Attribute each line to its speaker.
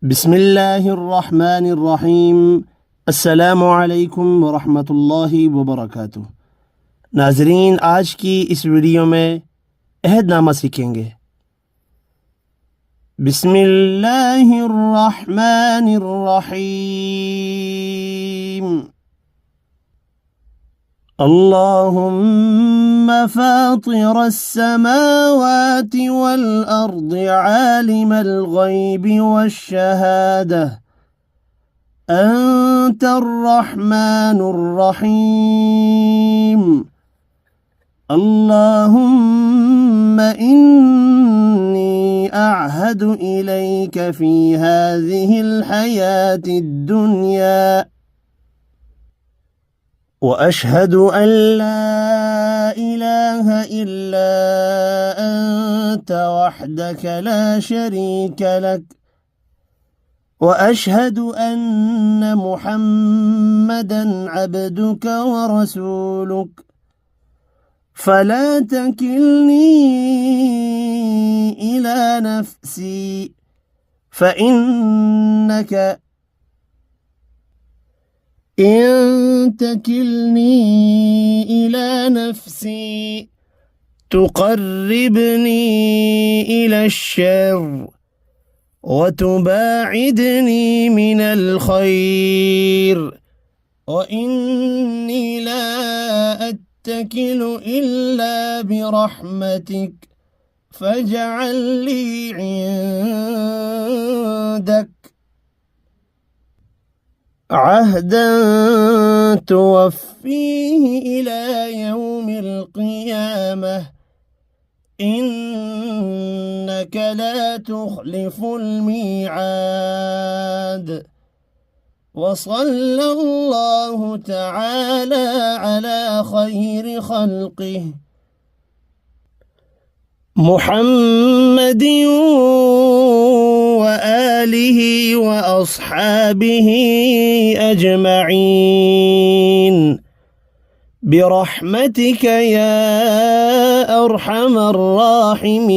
Speaker 1: بسم الله الرحمن الرحیم السلام علیکم ورحمۃ اللہ وبرکاتہ۔ ناظرین، آج کی اس ویڈیو میں عہد نامہ سیکھیں گے۔ بسم اللہ الرحمن الرحیم۔ اللهم فاطر السماوات والأرض عالم الغيب والشهادة أنت الرحمن الرحيم اللهم إني أعهد إليك في هذه الحياة الدنيا وأشهد أن لا إله إلا أنت وحدك لا شريك لك وأشهد أن محمدًا عبدك ورسولك فلا تكلني إلى نفسي فإنك إن تكلني إلى نفسي تقربني إلى الشر وتباعدني من الخير وإني لا أتكل إلا برحمتك فاجعل لي عندك عهدا توفيه إلى يوم القيامة إنك لا تخلف الميعاد وصلى الله تعالى على خير خلقه محمد وآله وأصحابه أجمعين برحمتك يا أرحم الراحمين.